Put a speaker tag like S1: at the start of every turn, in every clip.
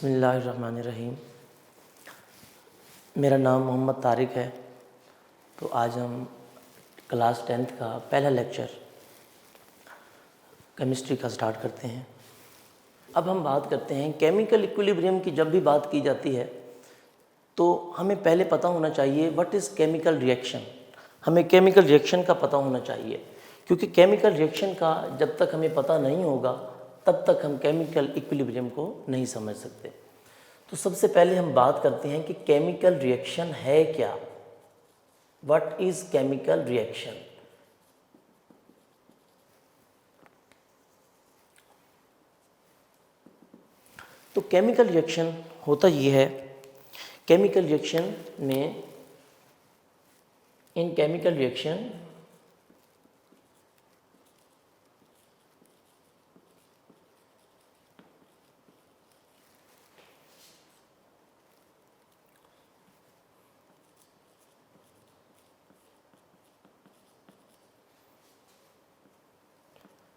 S1: बिस्मिल्लाहिर्रहमानिर्रहीम। मेरा नाम मोहम्मद तारिक है। तो आज हम क्लास 10th का पहला लेक्चर केमिस्ट्री का स्टार्ट करते हैं। अब हम बात करते हैं केमिकल इक्विलिब्रियम की। जब भी बात की जाती है तो हमें पहले पता होना चाहिए व्हाट इज़ केमिकल रिएक्शन। हमें केमिकल रिएक्शन का पता होना चाहिए, क्योंकि केमिकल रिएक्शन का जब तक हमें पता नहीं होगा तब तक हम केमिकल इक्विलिब्रियम को नहीं समझ सकते। तो सबसे पहले हम बात करते हैं कि केमिकल रिएक्शन है क्या। What is chemical reaction. तो केमिकल रिएक्शन होता ये है, केमिकल रिएक्शन में इन chemical reaction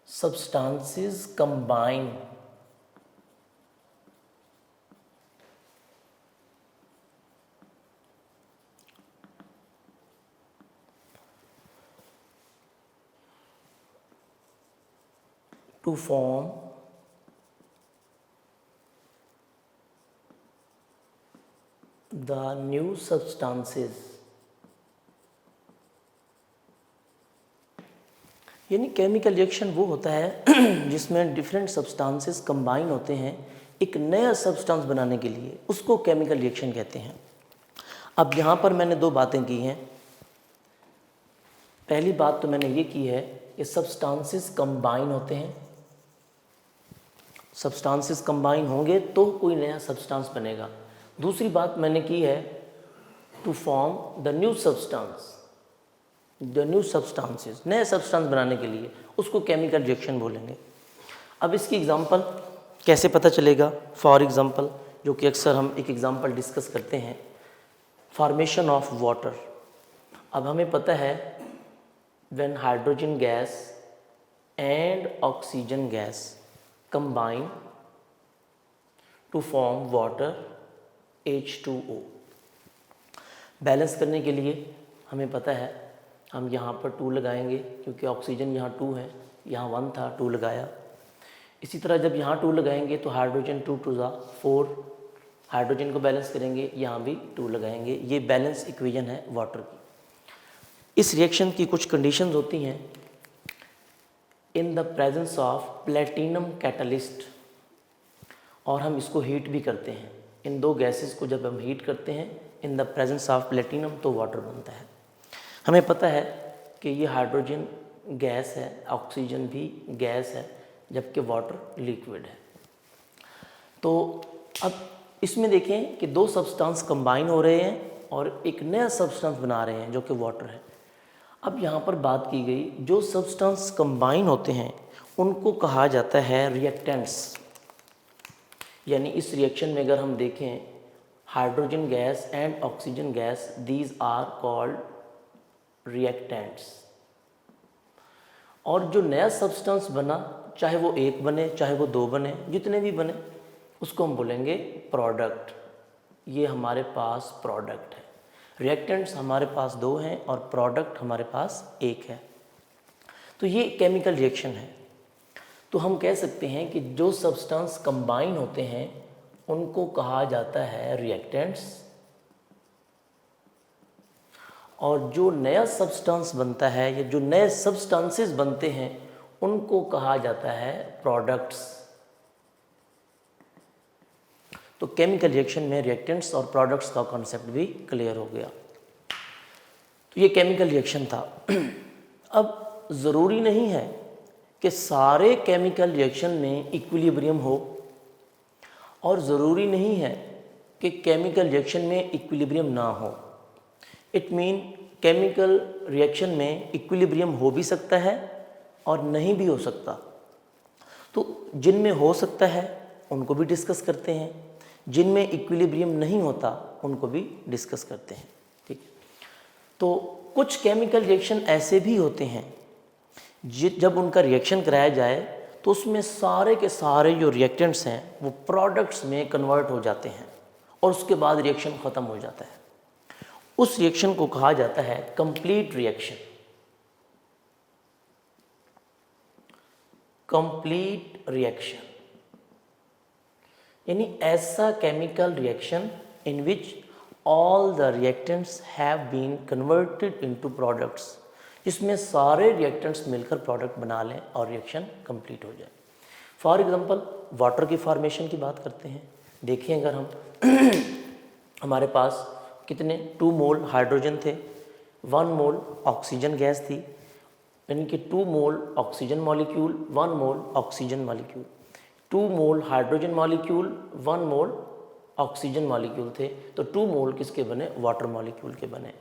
S1: substances combine to form the new substances। यानी केमिकल रिएक्शन वो होता है जिसमें डिफरेंट सब्सटेंसेस कंबाइन होते हैं एक नया सब्सटेंस बनाने के लिए, उसको केमिकल रिएक्शन कहते हैं। अब यहाँ पर मैंने दो बातें की हैं। पहली बात तो मैंने ये की है कि सब्सटेंसेस कंबाइन होते हैं, सब्सटेंसेस कंबाइन होंगे तो कोई नया सब्सटेंस बनेगा। दूसरी बात मैंने की है to form the new substance, the new substances, नए सब्सटेंस बनाने के लिए उसको केमिकल रिएक्शन बोलेंगे। अब इसकी एग्जांपल कैसे पता चलेगा। फॉर एग्जांपल, जो कि अक्सर हम एक एग्जांपल डिस्कस करते हैं, फॉर्मेशन ऑफ वाटर। अब हमें पता है when hydrogen gas and oxygen gas combine to form water H2O। Balance करने के लिए हमें पता है हम यहाँ पर 2 लगाएंगे, क्योंकि ऑक्सीजन यहाँ 2 है, यहाँ 1 था, 2 लगाया। इसी तरह जब यहाँ 2 लगाएंगे तो हाइड्रोजन 2 2 4, हाइड्रोजन को बैलेंस करेंगे, यहाँ भी 2 लगाएंगे। ये बैलेंस इक्वेशन है वाटर की। इस रिएक्शन की कुछ कंडीशंस होती हैं। In the presence of platinum catalyst, और हम इसको हीट भी करते हैं। इन दो गैसेस को जब हम हीट करते हैं in the presence of platinum तो वाटर बनता है। हमें पता है कि ये हाइड्रोजन गैस है, ऑक्सीजन भी गैस है, जबकि वाटर लिक्विड है। तो अब इसमें देखें कि दो सब्सटेंस कंबाइन हो रहे हैं और एक नया सब्सटेंस बना रहे हैं जो कि वाटर है। अब यहाँ पर बात की गई, जो सब्सटेंस कंबाइन होते हैं उनको कहा जाता है रिएक्टेंट्स। यानी इस रिएक्शन में अगर हम देखें hydrogen gas and oxygen gas, these are called reactants. और जो नया सब्सटेंस बना, चाहे वो एक बने चाहे वो 2 बने, जितने भी बने, उसको हम बोलेंगे प्रोडक्ट। ये हमारे पास प्रोडक्ट है। रिएक्टेंट्स हमारे पास 2 हैं और प्रोडक्ट हमारे पास 1 है। तो ये केमिकल रिएक्शन है। तो हम कह सकते हैं कि जो सब्सटेंस कंबाइन होते हैं उनको कहा जाता है रिएक्टेंट्स, और जो नया सब्सटेंस बनता है या जो नए सब्सटेंसेस बनते हैं उनको कहा जाता है प्रोडक्ट्स। तो केमिकल रिएक्शन में रिएक्टेंट्स और प्रोडक्ट्स का कॉन्सेप्ट भी क्लियर हो गया। तो ये केमिकल रिएक्शन था। अब ज़रूरी नहीं है कि सारे केमिकल रिएक्शन में इक्विलिब्रियम हो, और ज़रूरी नहीं है कि केमिकल रिएक्शन में इक्विलिब्रियम ना हो। इट मीन केमिकल रिएक्शन में इक्विलिब्रियम हो भी सकता है और नहीं भी हो सकता। तो जिनमें हो सकता है उनको भी डिस्कस करते हैं, जिनमें इक्विलिब्रियम नहीं होता उनको भी डिस्कस करते हैं। ठीक है। तो कुछ केमिकल रिएक्शन ऐसे भी होते हैं जब उनका रिएक्शन कराया जाए तो उसमें सारे के सारे जो रिएक्टेंट्स हैं वो प्रोडक्ट्स में कन्वर्ट हो जाते हैं और उसके बाद रिएक्शन ख़त्म हो जाता है। उस रिएक्शन को कहा जाता है कंप्लीट रिएक्शन। कंप्लीट रिएक्शन यानी ऐसा chemical reaction in which all the reactants have been converted into products, जिसमें सारे रिएक्टेंट्स मिलकर प्रोडक्ट बना लें और रिएक्शन कंप्लीट हो जाए। फॉर एग्जांपल वाटर की फॉर्मेशन की बात करते हैं। देखिए अगर हम हमारे पास कितने 2 मोल हाइड्रोजन थे, 1 मोल ऑक्सीजन गैस थी, यानी कि 2 मोल ऑक्सीजन मॉलिक्यूल, 1 मोल ऑक्सीजन मॉलिक्यूल, 2 मोल हाइड्रोजन मॉलिक्यूल, 1 मोल ऑक्सीजन मॉलिक्यूल थे, तो 2 मोल किसके बने? वाटर मॉलिक्यूल के बने।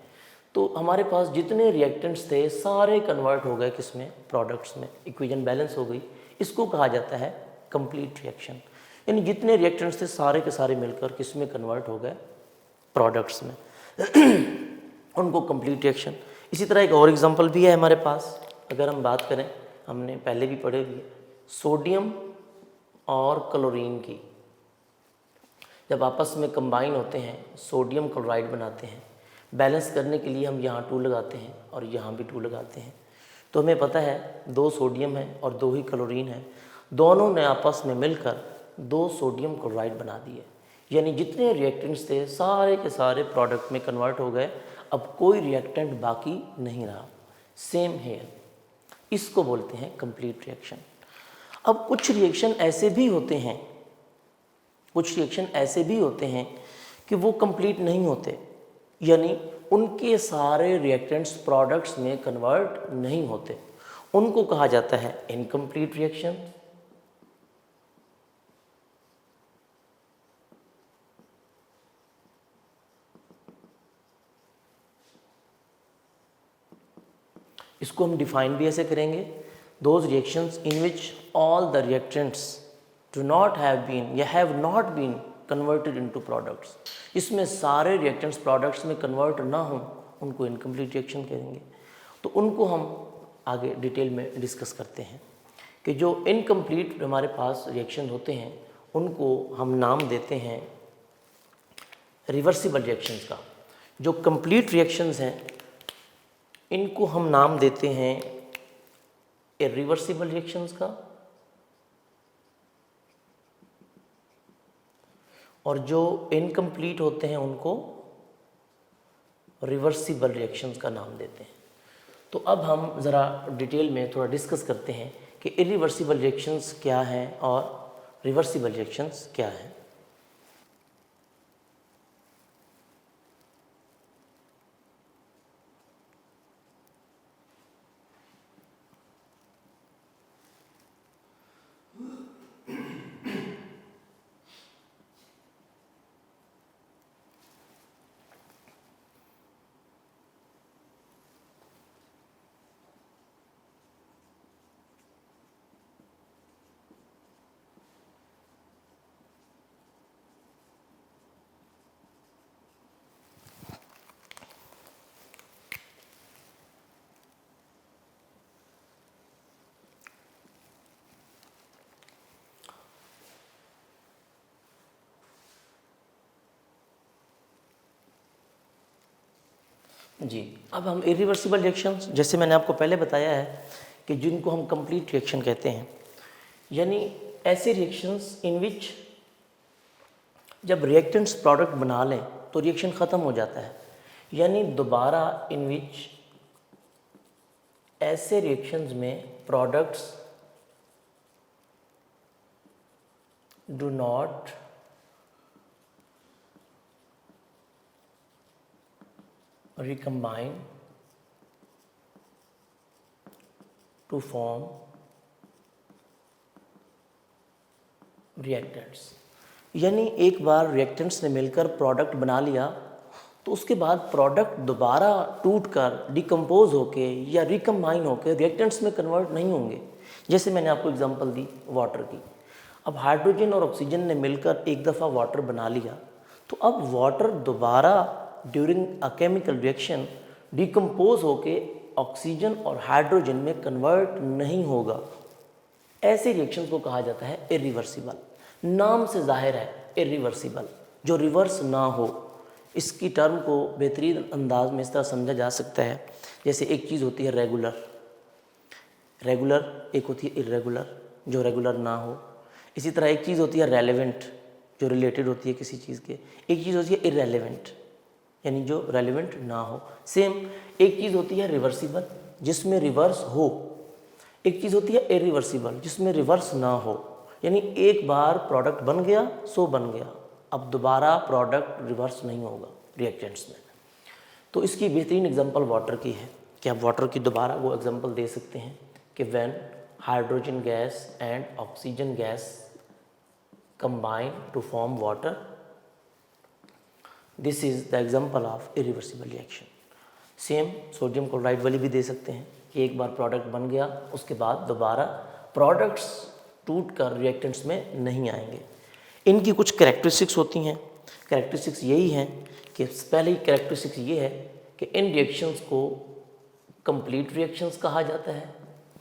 S1: तो हमारे पास जितने रिएक्टेंट्स थे सारे कन्वर्ट हो गए किसमें? प्रोडक्ट्स में। इक्वेशन बैलेंस हो गई। इसको कहा जाता है कंप्लीट रिएक्शन। यानी जितने रिएक्टेंट्स थे सारे के सारे मिलकर किसमें कन्वर्ट हो गए? प्रोडक्ट्स में। उनको कंप्लीट रिएक्शन। इसी तरह एक और एग्जांपल भी है हमारे पास, अगर हम बात करें, हमने पहले भी पढ़े हुए, सोडियम और क्लोरीन की जब आपस में कंबाइन होते हैं सोडियम क्लोराइड बनाते हैं। बैलेंस करने के लिए हम यहाँ 2 लगाते हैं और यहाँ भी 2 लगाते हैं। तो हमें पता है 2 सोडियम है और 2 ही क्लोरीन है, दोनों ने आपस में मिलकर 2 सोडियम क्लोराइड बना दिए। यानी जितने रिएक्टेंट्स थे सारे के सारे प्रोडक्ट में कन्वर्ट हो गए, अब कोई रिएक्टेंट बाकी नहीं रहा। सेम हेयर, इसको बोलते हैं कंप्लीट रिएक्शन। अब कुछ रिएक्शन ऐसे भी होते हैं, कुछ रिएक्शन ऐसे भी होते हैं कि वो कंप्लीट नहीं होते, यानी उनके सारे रिएक्टेंट्स प्रोडक्ट्स में कन्वर्ट नहीं होते। उनको कहा जाता है इनकम्प्लीट रिएक्शन। इसको हम डिफाइन भी ऐसे करेंगे, those reactions in which all the reactants do not have been या have not been converted into products. इसमें सारे रिएक्टेंट्स प्रोडक्ट्स में कन्वर्ट ना हों, उनको इनकम्प्लीट रिएक्शन कहेंगे। तो उनको हम आगे डिटेल में डिस्कस करते हैं कि जो इनकम्प्लीट हमारे पास रिएक्शन होते हैं उनको हम नाम देते हैं रिवर्सिबल रिएक्शंस का। जो कंप्लीट रिएक्शंस हैं इनको हम नाम देते हैं इरिवर्सिबल रिएक्शंस का, और जो इनकम्प्लीट होते हैं उनको रिवर्सिबल रिएक्शंस का नाम देते हैं। तो अब हम ज़रा डिटेल में थोड़ा डिस्कस करते हैं कि इरिवर्सिबल रिएक्शंस क्या हैं और रिवर्सिबल रिएक्शंस क्या हैं। जी, अब हम इरिवर्सिबल रिएक्शंस, जैसे मैंने आपको पहले बताया है कि जिनको हम कंप्लीट रिएक्शन कहते हैं, यानी ऐसे रिएक्शंस इन विच जब रिएक्टेंट्स प्रोडक्ट बना लें तो रिएक्शन ख़त्म हो जाता है। यानी दोबारा इन विच ऐसे रिएक्शंस में products do not recombine to form reactants। यानी एक बार रिएक्टेंट्स ने मिलकर प्रोडक्ट बना लिया तो उसके बाद प्रोडक्ट दोबारा टूटकर डिकम्पोज होके या रिकम्बाइन होके रिएक्टेंट्स में कन्वर्ट नहीं होंगे। जैसे मैंने आपको एग्जांपल दी वाटर की। अब हाइड्रोजन और ऑक्सीजन ने मिलकर एक दफ़ा वाटर बना लिया तो अब वाटर दोबारा during a chemical reaction decompose होके ऑक्सीजन और हाइड्रोजन में कन्वर्ट नहीं होगा। ऐसे रिएक्शंस को कहा जाता है इरिवर्सिबल। नाम से जाहिर है इरिवर्सिबल, जो रिवर्स ना हो। इसकी टर्म को बेहतरीन अंदाज में इस तरह समझा जा सकता है, जैसे एक चीज़ होती है रेगुलर, एक होती है इरेगुलर, जो रेगुलर ना हो। इसी तरह एक चीज़ होती है रेलेवेंट, जो रिलेटेड होती है किसी चीज़ के। एक चीज़ होती है इरेलीवेंट, यानी जो रेलेवेंट ना हो। सेम एक चीज़ होती है रिवर्सिबल, जिसमें रिवर्स हो। एक चीज़ होती है इरिवर्सिबल, जिसमें रिवर्स ना हो, यानी एक बार प्रोडक्ट बन गया सो बन गया, अब दोबारा प्रोडक्ट रिवर्स नहीं होगा रिएक्टेंट्स में। तो इसकी बेहतरीन एग्जांपल वाटर की है कि आप वाटर की दोबारा वो एग्जांपल दे सकते हैं कि when hydrogen gas and oxygen gas combine to form water, this is the example of irreversible reaction. Same sodium chloride वाली भी दे सकते हैं कि एक बार प्रोडक्ट बन गया, उसके बाद दोबारा प्रोडक्ट्स टूट कर रिएक्टेंट्स में नहीं आएंगे। इनकी कुछ कैरेक्टरिस्टिक्स होती हैं। कैरेक्टरिस्टिक्स यही हैं कि पहली कैरेक्टरिस्टिक्स ये है कि इन रिएक्शंस को कंप्लीट रिएक्शंस कहा जाता है,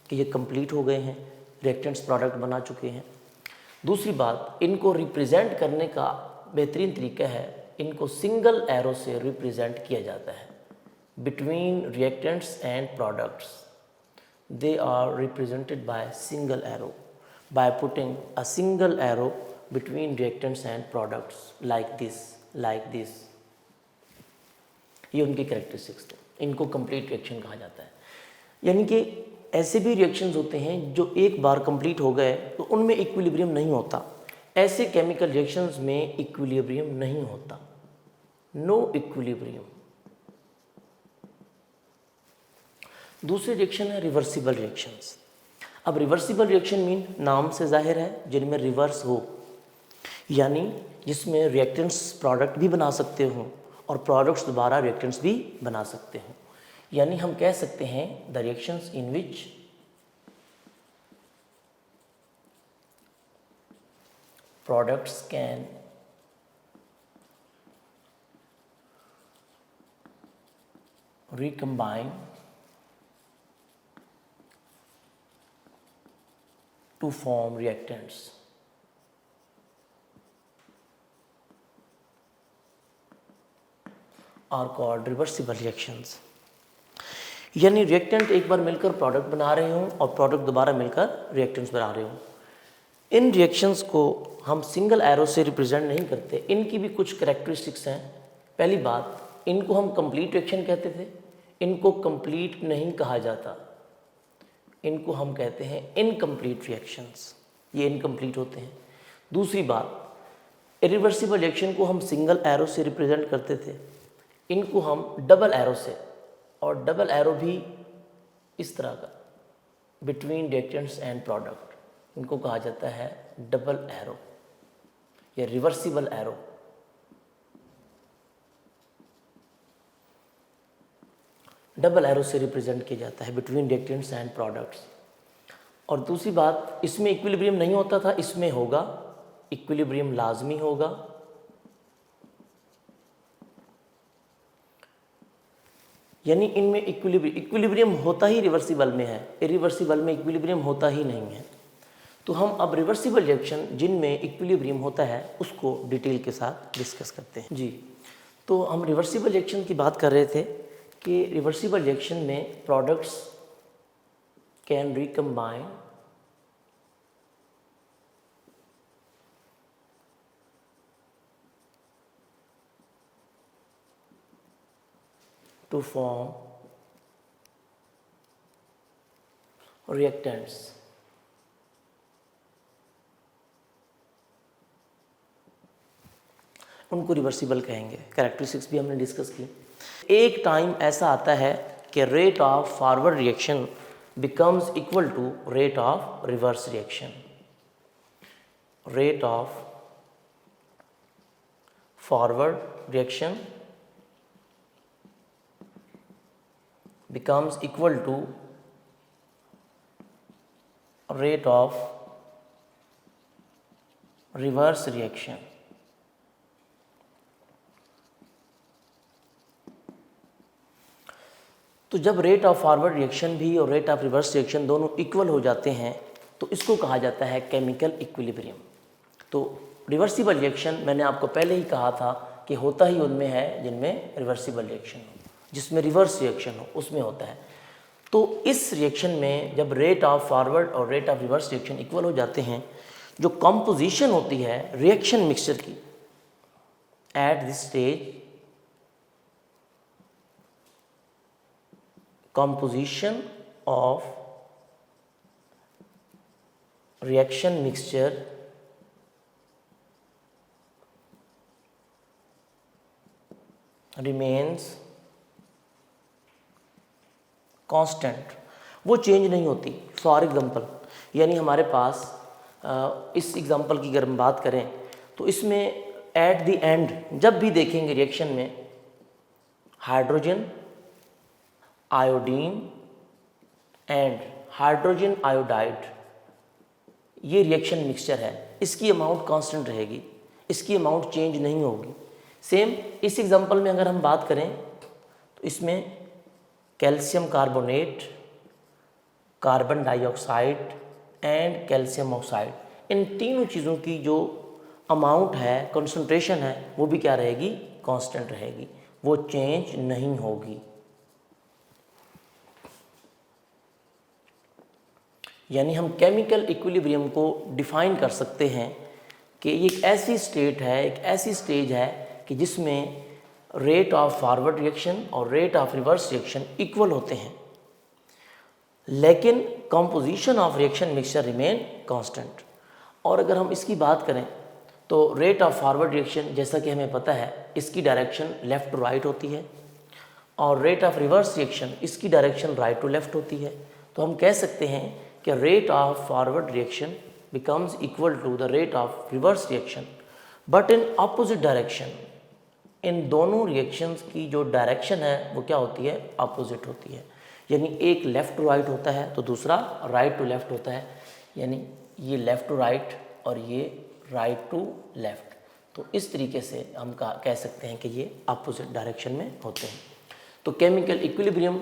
S1: कि ये कंप्लीट हो गए हैं, रिएक्टेंट्स प्रोडक्ट बना चुके हैं। दूसरी बात, इनको रिप्रेजेंट करने का बेहतरीन तरीका है, इनको सिंगल एरो से रिप्रेजेंट किया जाता है। Between reactants and products, they are represented by single arrow, by putting a single arrow between reactants and products like this, like this. ये उनकी कैरेक्टरिस्टिक्स थे। इनको कंप्लीट रिएक्शन कहा जाता है। यानी कि ऐसे भी रिएक्शंस होते हैं जो एक बार कंप्लीट हो गए तो उनमें इक्विलिब्रियम नहीं होता। ऐसे केमिकल रिएक्शंस में इक्विलिब्रियम नहीं होता, नो इक्विलिब्रियम। दूसरी रिएक्शन है रिवर्सिबल रिएक्शंस। अब रिवर्सिबल रिएक्शन मीन नाम से जाहिर है जिनमें रिवर्स हो, यानी जिसमें रिएक्टेंट्स प्रोडक्ट भी बना सकते हो और प्रोडक्ट्स दोबारा रिएक्टेंट्स भी बना सकते हो। यानी हम कह सकते हैं the reactions in which products can recombine to form reactants are called reversible reactions। यानी रिएक्टेंट एक बार मिलकर प्रोडक्ट बना रहे हों और प्रोडक्ट दोबारा मिलकर रिएक्टेंट्स बना रहे हों। इन रिएक्शंस को हम सिंगल एरो से रिप्रेजेंट नहीं करते। इनकी भी कुछ कैरेक्टरिस्टिक्स हैं। पहली बात, इनको हम कंप्लीट रिएक्शन कहते थे, इनको कंप्लीट नहीं कहा जाता, इनको हम कहते हैं इनकम्प्लीट रिएक्शंस, ये इनकम्प्लीट होते हैं। दूसरी बात, इरिवर्सिबल रिएक्शन को हम सिंगल एरो से रिप्रेजेंट करते थे, इनको हम डबल एरो से, और डबल एरो भी इस तरह का बिटवीन रिएक्टेंट्स एंड प्रोडक्ट, इनको कहा जाता है डबल एरो या रिवर्सिबल एरो। डबल एरो से रिप्रेजेंट किया जाता है बिटवीन रिएक्टेंट्स एंड प्रोडक्ट्स। और दूसरी बात, इसमें इक्विलिब्रियम नहीं होता था, इसमें होगा, इक्विलिब्रियम लाजमी होगा। यानी इनमें इक्विलिब्रियम होता ही रिवर्सिबल में है, इरिवर्सिबल में इक्विलिब्रियम होता ही नहीं है। तो हम अब रिवर्सिबल रिएक्शन जिनमें इक्विलिब्रियम होता है उसको डिटेल के साथ डिस्कस करते हैं। जी, तो हम रिवर्सिबल रिएक्शन की बात कर रहे थे कि रिवर्सिबल रिएक्शन में products can recombine to form reactants उनको रिवर्सिबल कहेंगे। कैरेक्टरिस्टिक्स भी हमने डिस्कस की। एक टाइम ऐसा आता है कि rate of forward reaction becomes equal to rate of reverse reaction. Rate of forward reaction becomes equal to rate of reverse reaction। तो जब रेट ऑफ फॉरवर्ड रिएक्शन भी और रेट ऑफ रिवर्स रिएक्शन दोनों equal हो जाते हैं तो इसको कहा जाता है केमिकल इक्विलिब्रियम। तो रिवर्सिबल रिएक्शन मैंने आपको पहले ही कहा था कि होता ही उनमें है जिनमें रिवर्सिबल रिएक्शन हो, जिसमें रिवर्स रिएक्शन हो उसमें होता है। तो इस रिएक्शन में जब रेट ऑफ फॉरवर्ड और rate of reverse reaction equal हो जाते हैं, जो कंपोजिशन होती है रिएक्शन मिक्सचर की at this stage, composition of reaction mixture remains constant, वो चेंज नहीं होती। फॉर एग्जांपल, यानी हमारे पास इस एग्जांपल की अगर हम बात करें तो इसमें एट द एंड जब भी देखेंगे रिएक्शन में hydrogen iodine and hydrogen iodide, ये रिएक्शन मिक्सचर है, इसकी अमाउंट कांस्टेंट रहेगी, इसकी अमाउंट चेंज नहीं होगी। सेम इस एग्जांपल में अगर हम बात करें तो इसमें calcium carbonate, carbon dioxide and calcium oxide, इन तीनों चीज़ों की जो अमाउंट है, कंसंट्रेशन है, वो भी क्या रहेगी, कांस्टेंट रहेगी, वो चेंज नहीं होगी। यानी हम केमिकल इक्विलिब्रियम को डिफाइन कर सकते हैं कि ये एक ऐसी स्टेट है, एक ऐसी स्टेज है कि जिसमें रेट ऑफ फॉरवर्ड रिएक्शन और rate of reverse reaction equal होते हैं, लेकिन composition of reaction mixture remain constant. और अगर हम इसकी बात करें तो रेट ऑफ फॉरवर्ड रिएक्शन, जैसा कि हमें पता है, इसकी डायरेक्शन लेफ़्ट टू राइट होती है, और रेट ऑफ रिवर्स रिएक्शन इसकी डायरेक्शन राइट टू लेफ़्ट होती है। तो हम कह सकते हैं कि rate of forward reaction becomes equal to the rate of reverse reaction but in opposite direction. इन दोनों रिएक्शंस की जो डायरेक्शन है वो क्या होती है, अपोजिट होती है। यानी एक लेफ़्ट टू राइट होता है तो दूसरा राइट टू लेफ़्ट होता है, यानी ये लेफ़्ट टू राइट और ये राइट टू लेफ़्ट। तो इस तरीके से हम कह सकते हैं कि ये अपोजिट डायरेक्शन में होते हैं। तो केमिकल इक्विलिब्रियम,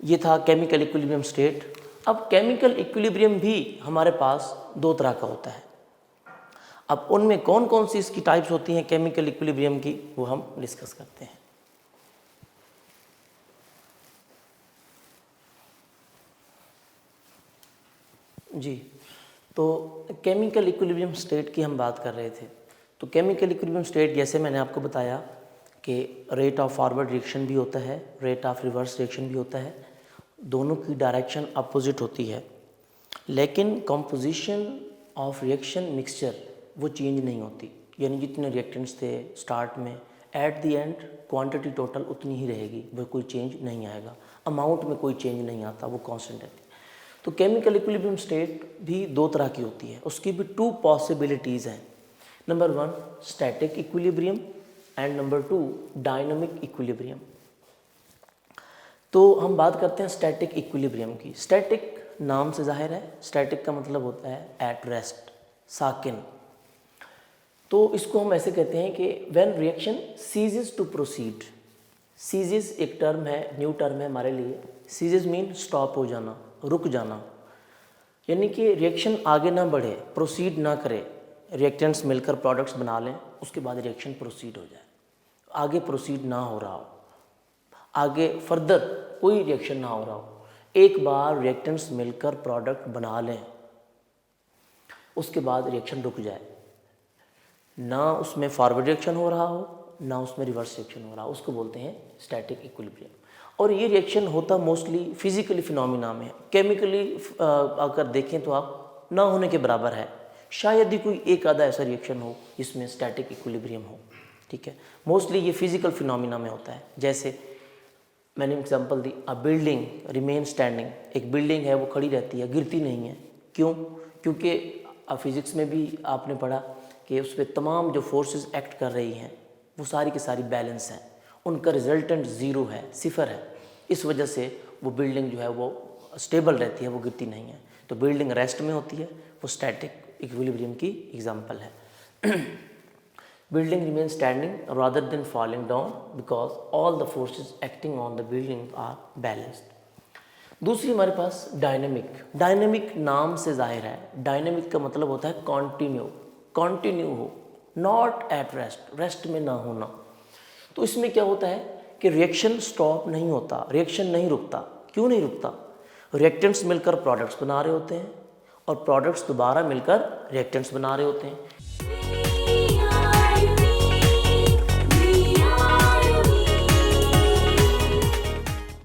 S1: ये था केमिकल इक्विलिब्रियम स्टेट। अब केमिकल इक्विलिब्रियम भी हमारे पास दो तरह का होता है। अब उनमें कौन कौन सी इसकी टाइप्स होती हैं केमिकल इक्विलिब्रियम की, वो हम डिस्कस करते हैं। जी, तो केमिकल इक्विलिब्रियम स्टेट की हम बात कर रहे थे। तो केमिकल इक्विलिब्रियम स्टेट, जैसे मैंने आपको बताया कि रेट ऑफ फॉरवर्ड रिएक्शन भी होता है, रेट ऑफ रिवर्स रिएक्शन भी होता है, दोनों की डायरेक्शन अपोजिट होती है, लेकिन कंपोजिशन ऑफ रिएक्शन मिक्सचर वो चेंज नहीं होती। यानी जितने रिएक्टेंट्स थे स्टार्ट में, at the end quantity total उतनी ही रहेगी, वो कोई चेंज नहीं आएगा, अमाउंट में कोई चेंज नहीं आता, वो कांस्टेंट रहती है। तो केमिकल इक्विलिब्रियम स्टेट भी दो तरह की होती है, उसकी भी टू पॉसिबिलिटीज़ हैं। Number 1 static equilibrium and number 2 dynamic equilibrium. तो हम बात करते हैं स्टैटिक इक्विलिब्रियम की। स्टैटिक नाम से जाहिर है, स्टैटिक का मतलब होता है एट रेस्ट, साकिन। तो इसको हम ऐसे कहते हैं कि when reaction ceases to proceed. Ceases एक टर्म है, न्यू टर्म है हमारे लिए। सीजेस मीन स्टॉप हो जाना, रुक जाना, यानी कि रिएक्शन आगे ना बढ़े, प्रोसीड ना करे, रिएक्टेंट्स मिलकर प्रोडक्ट्स बना लें, उसके बाद रिएक्शन प्रोसीड हो जाए, आगे प्रोसीड ना हो रहा हो, आगे फर्दर कोई रिएक्शन ना हो रहा हो, एक बार रिएक्टेंट्स मिलकर प्रोडक्ट बना लें, उसके बाद रिएक्शन रुक जाए, ना उसमें फॉरवर्ड रिएक्शन हो रहा हो ना उसमें रिवर्स रिएक्शन हो रहा हो, उसको बोलते हैं स्टैटिक इक्विलिब्रियम। और ये रिएक्शन होता मोस्टली फिजिकली फिनोमिना में है। केमिकली अगर देखें तो आप ना होने के बराबर है, शायद ही कोई एक आधा ऐसा रिएक्शन हो जिसमें स्टैटिक इक्विलिब्रियम हो, ठीक है। मोस्टली ये फिजिकल फिनोमिना में होता है। जैसे मैंने एग्जांपल दी, अ बिल्डिंग रिमेन स्टैंडिंग, एक बिल्डिंग है वो खड़ी रहती है, गिरती नहीं है। क्यों? क्योंकि फिजिक्स में भी आपने पढ़ा कि उस पर तमाम जो फोर्सेस एक्ट कर रही हैं वो सारी की सारी बैलेंस हैं, उनका रिजल्टेंट ज़ीरो है, सिफर है। इस वजह से वो बिल्डिंग जो है वो स्टेबल रहती है, वो गिरती नहीं है। तो बिल्डिंग रेस्ट में होती है, वो स्टैटिक इक्विलिब्रियम की एग्जांपल है। Building remains standing rather than falling down because all the forces acting on the building are balanced. दूसरी हमारे पास डायनेमिक। डायनेमिक नाम से जाहिर है, डायनेमिक का मतलब होता है कॉन्टिन्यू, कॉन्टिन्यू हो, नॉट एट रेस्ट, रेस्ट में ना होना। तो इसमें क्या होता है कि रिएक्शन स्टॉप नहीं होता, रिएक्शन नहीं रुकता। क्यों नहीं रुकता? रिएक्टेंट्स मिलकर प्रोडक्ट्स बना रहे होते हैं और प्रोडक्ट्स दोबारा मिलकर रिएक्टेंट्स बना रहे होते हैं।